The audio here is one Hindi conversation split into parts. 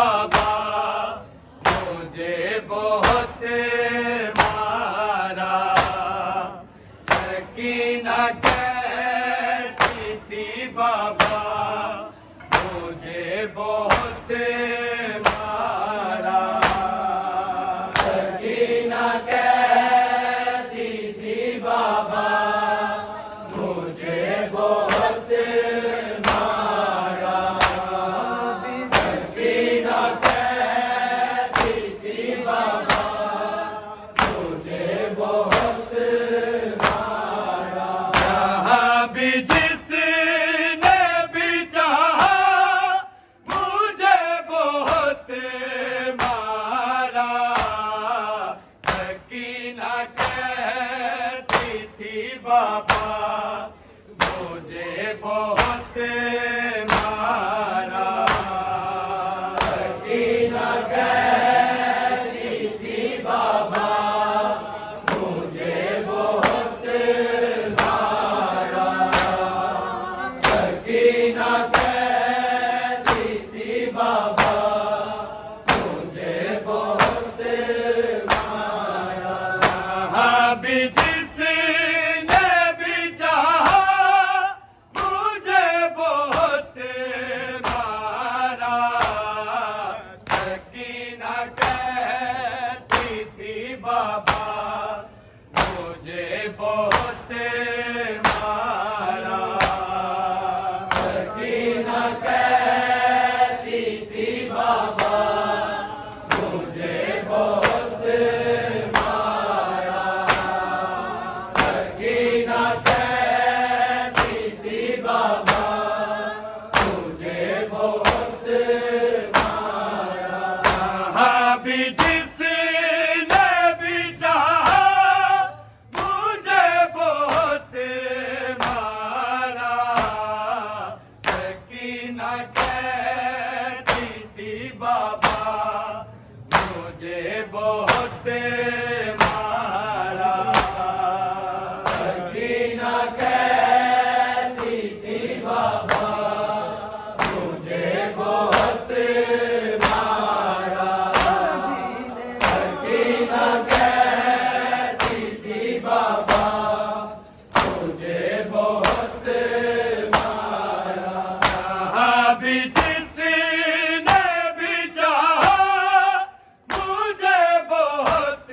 बाबा मुझे बहुत मारा। सकीना कहती थी बाबा मुझे बहुत मारा। सकीना कहती थी बाबा मुझे बहुत मारा। सकीना कहती थी बाबा मुझे बहुत मारा। जहाँ भी जिसने भी चाहा मुझे बहुत मारा। सकीना कहती थी बाबा मुझे बहुत मारा। सकीना कहती थी बाबा मुझे बहुत मारा। सकीना कहती थी बाबा मुझे बहुत मारा। जहाँ भी जिसने भी चाहा मुझे बहुत मारा। सकीना कहती थी बाबा मुझे बहुत मारा। सकीना कहती थी बाबा मुझे बहुत मारा। सकीना कहती थी बाबा मुझे बहुत मारा। जहाँ भी जिसने भी चाहा मुझे बहुत मारा। सकीना कहती थी बाबा मुझे बहुत मारा। सकीना कहती थी बाबा मुझे बहुत मारा। सकीना कहती थी बाबा मुझे बहुत मारा। जहाँ भी जिसने भी चाहा मुझे बहुत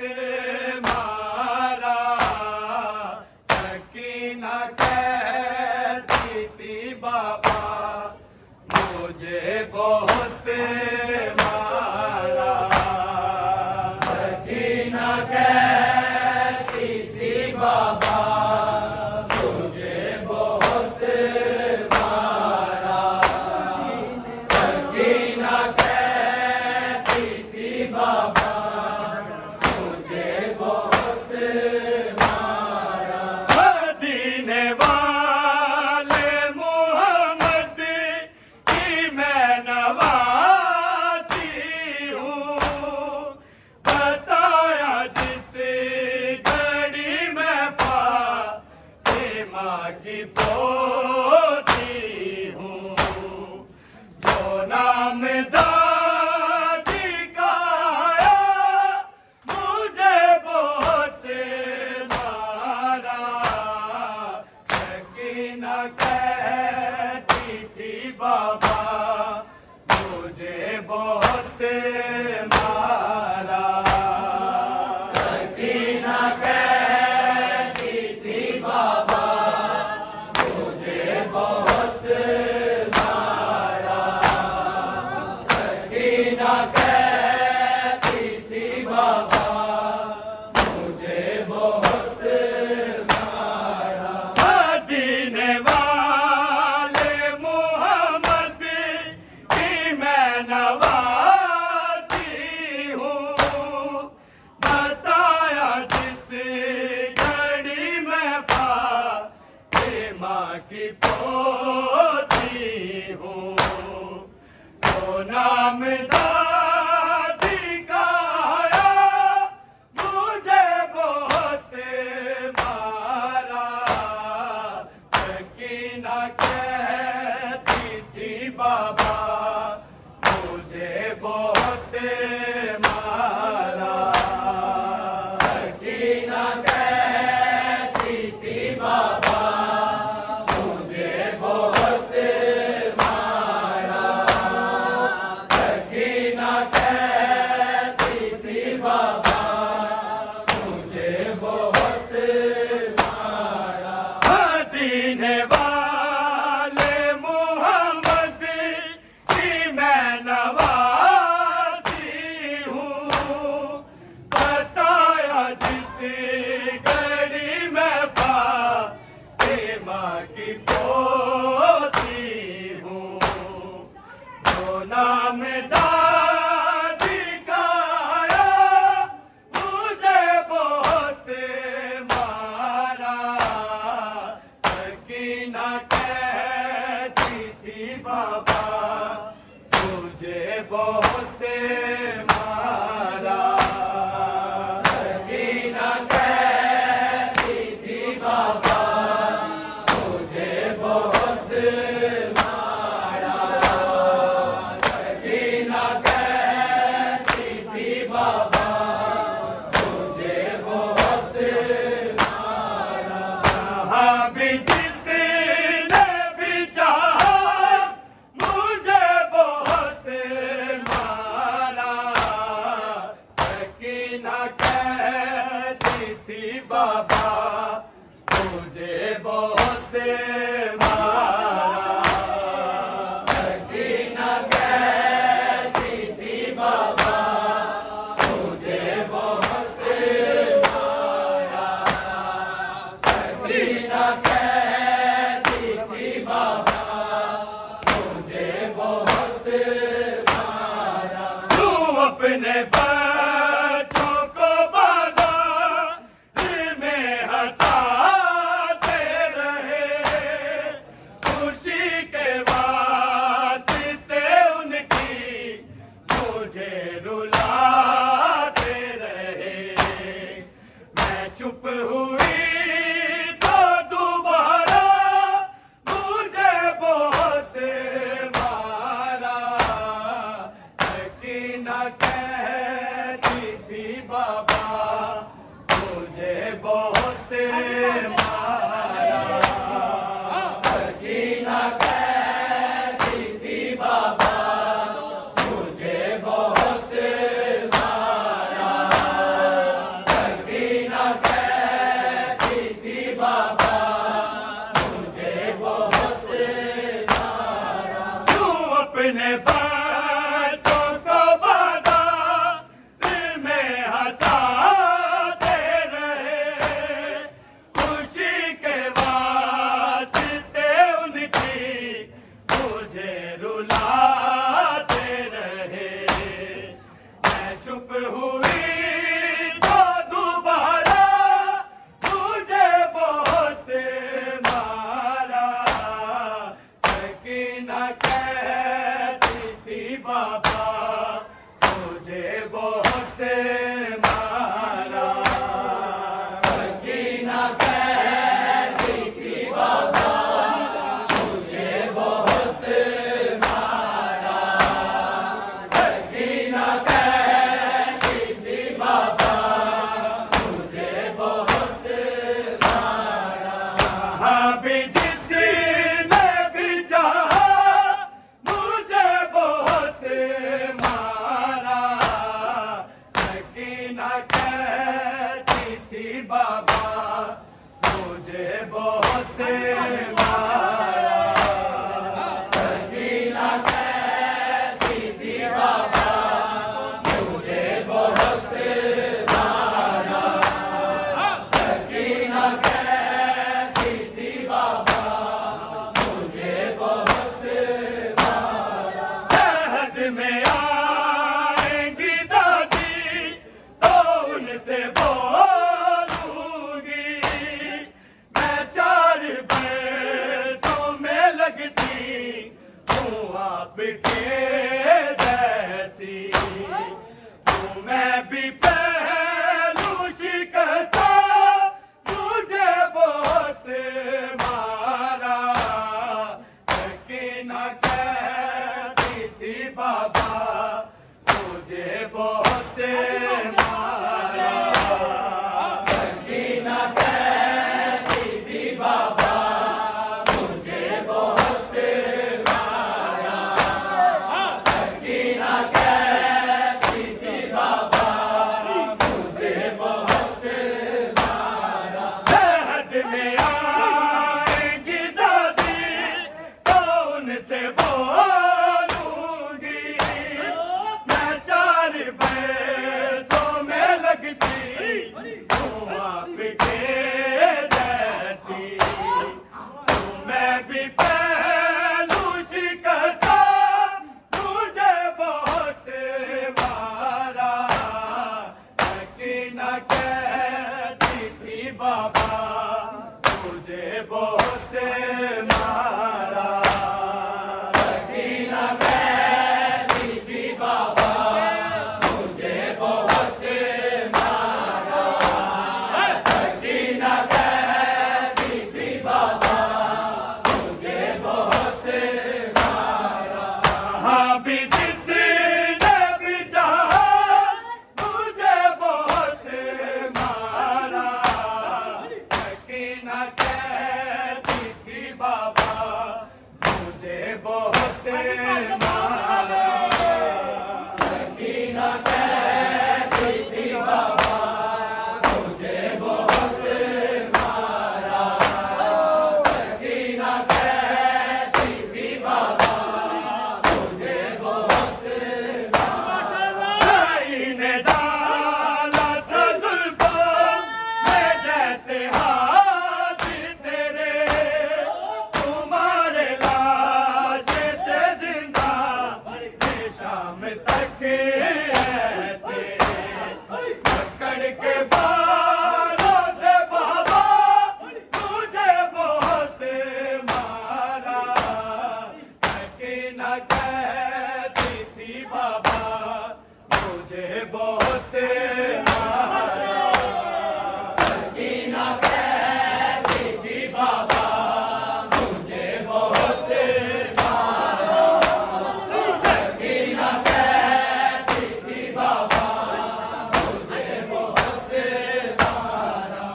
बहुत मारा। सकीना कहती थी बाबा मुझे बहुत मारा। सकीना कहती थी बाबा मुझे बहुत मारा। मदीने वाले मोहम्मद की मैं नवासी हूँ। बताया जिस घड़ी में फातिमा की पोती हूँ। जो नाम दादी का आया मुझे बहुत मारा। सकीना कहती थी बाबा मुझे बहुत मारा। सकीना कहती थी बाबा मुझे बहुत मारा। सकीना कहती थी बाबा मुझे बहुत मारा। जहाँ भी जिसने भी चाहा मुझे बहुत मारा। सकीना कहती थी बाबा मुझे बहुत मारा। सकीना कहती थी बाबा मुझे बहुत मारा। सकीना कहती थी बाबा मुझे बहुत मारा। तू अपने बच्चों को बाजार में हंसाते रहे। खुशी के वास्ते उनकी मुझे रुलाते रहे। मैं चुप हुई तो दोबारा मुझे बहुत मारा। सकीना कहती थी बाबा मुझे बहुत मारा। सकीना कहती थी बाबा मुझे बहुत मारा। सकीना कहती थी बाबा मुझे बहुत मारा। तू अपने बच्चों को बाजार में हंसाते रहे। खुशी के वास्ते उनकी मुझे रुलाते रहे। मैं चुप हुई तो दोबारा मुझे बहुत मारा। सकीना कहती थी बाबा मुझे बहुत मारा। सकीना कहती थी बाबा मुझे बहुत मारा। सकीना कहती थी बाबा मुझे बहुत मारा। जहाँ भी जिसने भी चाहा मुझे बहुत मारा। सकीना कहती थी बाबा मुझे बहुत मारा। सकीना कहती थी बाबा मुझे बहुत मारा। सकीना कहती थी बाबा मुझे बहुत मारा। जहद में आएंगी दादी तो उनसे बोलूंगी। मैं 4 पैसों में लगती हूँ आपके जैसी। हूँ मैं भी पहलू शिकस्ता मुझे बहुत मारा। सकीना कहती थी बाबा मुझे बहुत मारा। सकीना कहती थी बाबा मुझे बहुत मारा। सकीना कहती थी बाबा मुझे बहुत मारा। हद में आएगी दादी तो उनसे बोलूंगी मैं चार पैसों में लगती हूँ आपके जैसी। मैं भी पहलू शिकता मुझे बहुत मारा। सकीना कहती थी बाबा मुझे बहुत मारा। सकीना कहती थी बाबा मुझे बहुत मारा। सकीना कहती थी बाबा मुझे बहुत मारा। हाँ भी जिसने भी चाहा मुझे बहुत मारा। सकीना कहती थी बाबा मुझे बहुत मारा। सकीना कहती थी बाबा मुझे बहुत मारा। सकीना कहती थी बाबा मुझे बहुत मारा। ने डाला था जुल्फों में जैसे हाथ तेरे तुम्हारे लाश से जिंदा शाम तक ऐसे पकड़ के बालों से बाबा मुझे बहुत मारा। सकीना कहती थी बाबा मुझे बहुत मारा। सकीना कहती थी बाबा मुझे बहुत मारा। सकीना कहती थी बाबा मुझे बहुत मारा।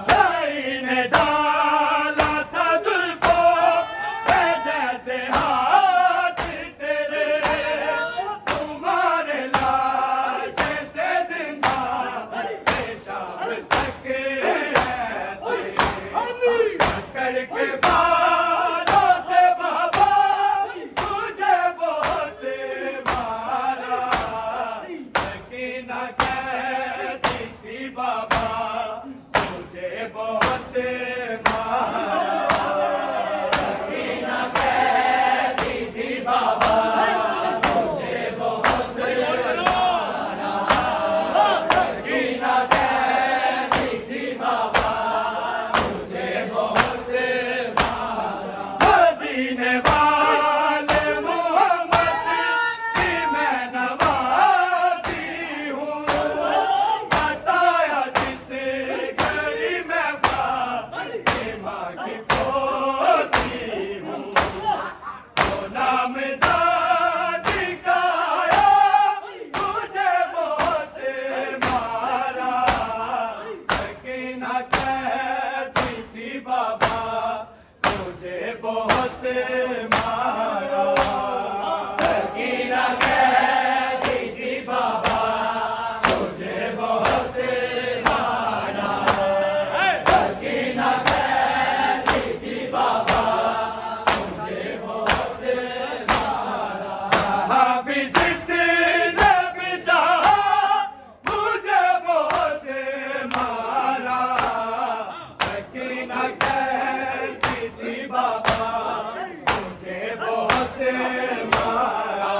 ने डाला था जुल्फों में जैसे हाथ तेरे तुम्हारे लाश से जिंदा शाम तक ऐसे पकड़ के बालों से बाबा मुझे बहुत मारा। सकीना कहती थी बाबा मुझे बहुत मारा। सकीना कहती थी बाबा मुझे बहुत मारा। सकीना कहती थी बाबा मुझे बहुत मारा। मदीने वाले मोहम्मद की मैं नवाजी हूँ। बताया जिस गली में फातिमा की पोती हूँ। वो नाम दादी का आया मुझे बहुत मारा। सकीना कहती थी बाबा मुझे बहुत मारा। सकीना कहती थी बाबा मुझे बहुत मारा। सकीना कहती थी बाबा मुझे बहुत मारा। हाँ भी जिसने भी चाहा मुझे बहुत मारा। सकीना कहती थी बाबा मुझे बहुत मारा।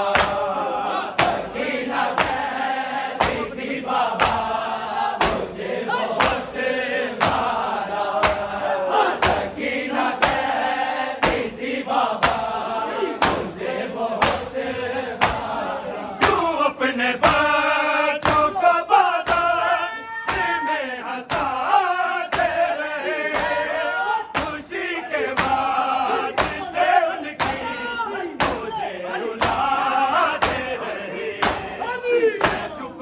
सकीना कहती थी बाबा मुझे बहुत मारा। सकीना कहती थी बाबा मुझे बहुत मारा। क्यों अपने बच्चों को बाजार में हंसाते रहे। खुशी के वास्ते उनकी मुझे रुलाते रहे। मैं चुप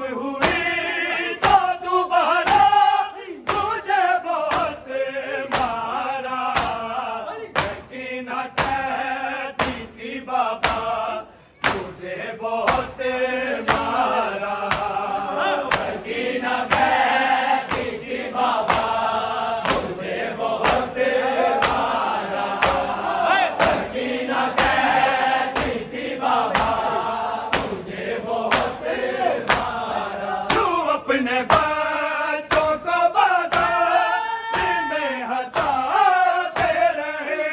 अपने बच्चों को बाजार में हंसाते रहे,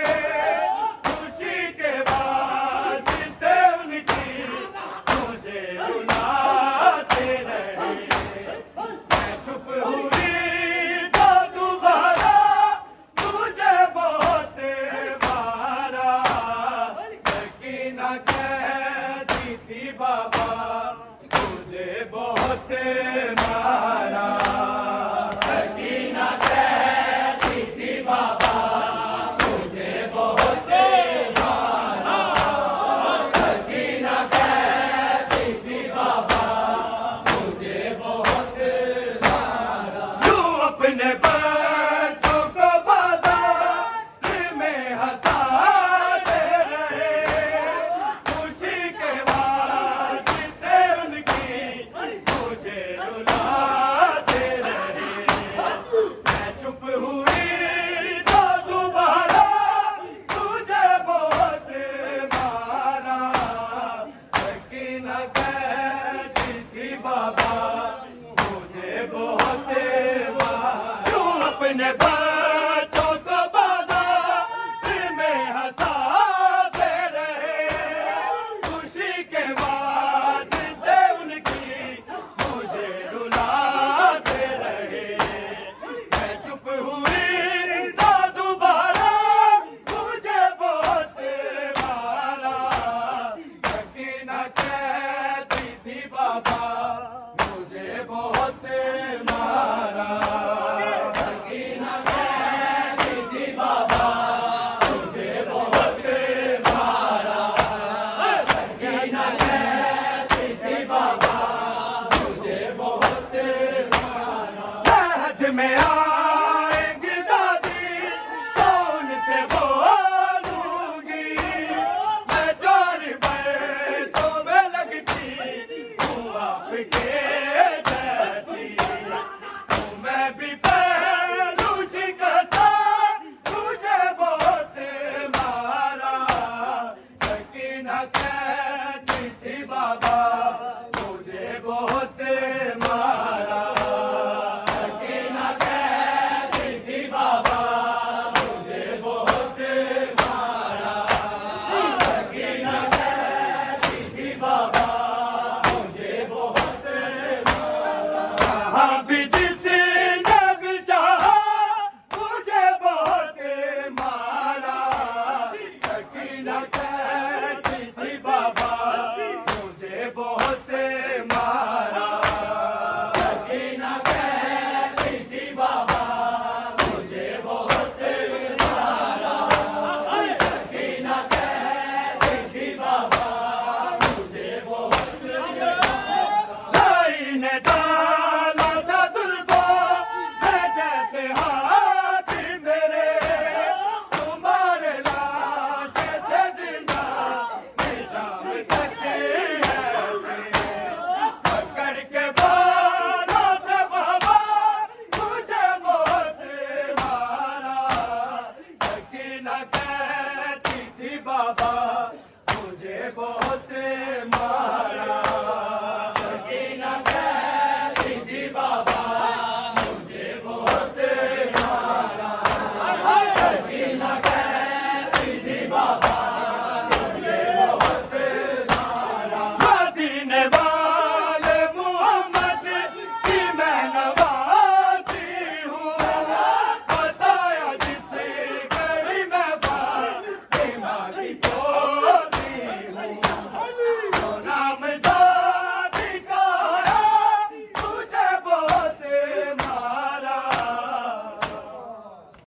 खुशी के वास्ते उनकी मुझे रुलाते रहे। मैं चुप हुई तो दोबारा तुझे बहुत मारा, सकीना कहती थी बाबा तुझे बहुत मारा, सकीना कहती थी बाबा तुझे बहुत मारा, सकीना कहती थी बाबा मुझे बहुत मारा। तू अपने बच्चों को बाजार में हंसाते रहे, खुशी के वास्ते उनकी मुझे रुलाते रहे। मैं चुप हुई तो दोबारा तुझे बहुत मारा, सकीना कहती थी बाबा मुझे बहुत मारा। तू अपने बच्चों को बाजार में हंसाते रहे, खुशी के वास्ते उनकी मुझे रुलाते रहे। मैं चुप हुई तो दोबारा तुझे बहुत मारा, सकीना कहती थी बाबा मुझे बहुत मारा, सकीना कहती थी बाबा मुझे बहुत मारा, सकीना कहती थी बाबा मुझे बहुत मारा। महद में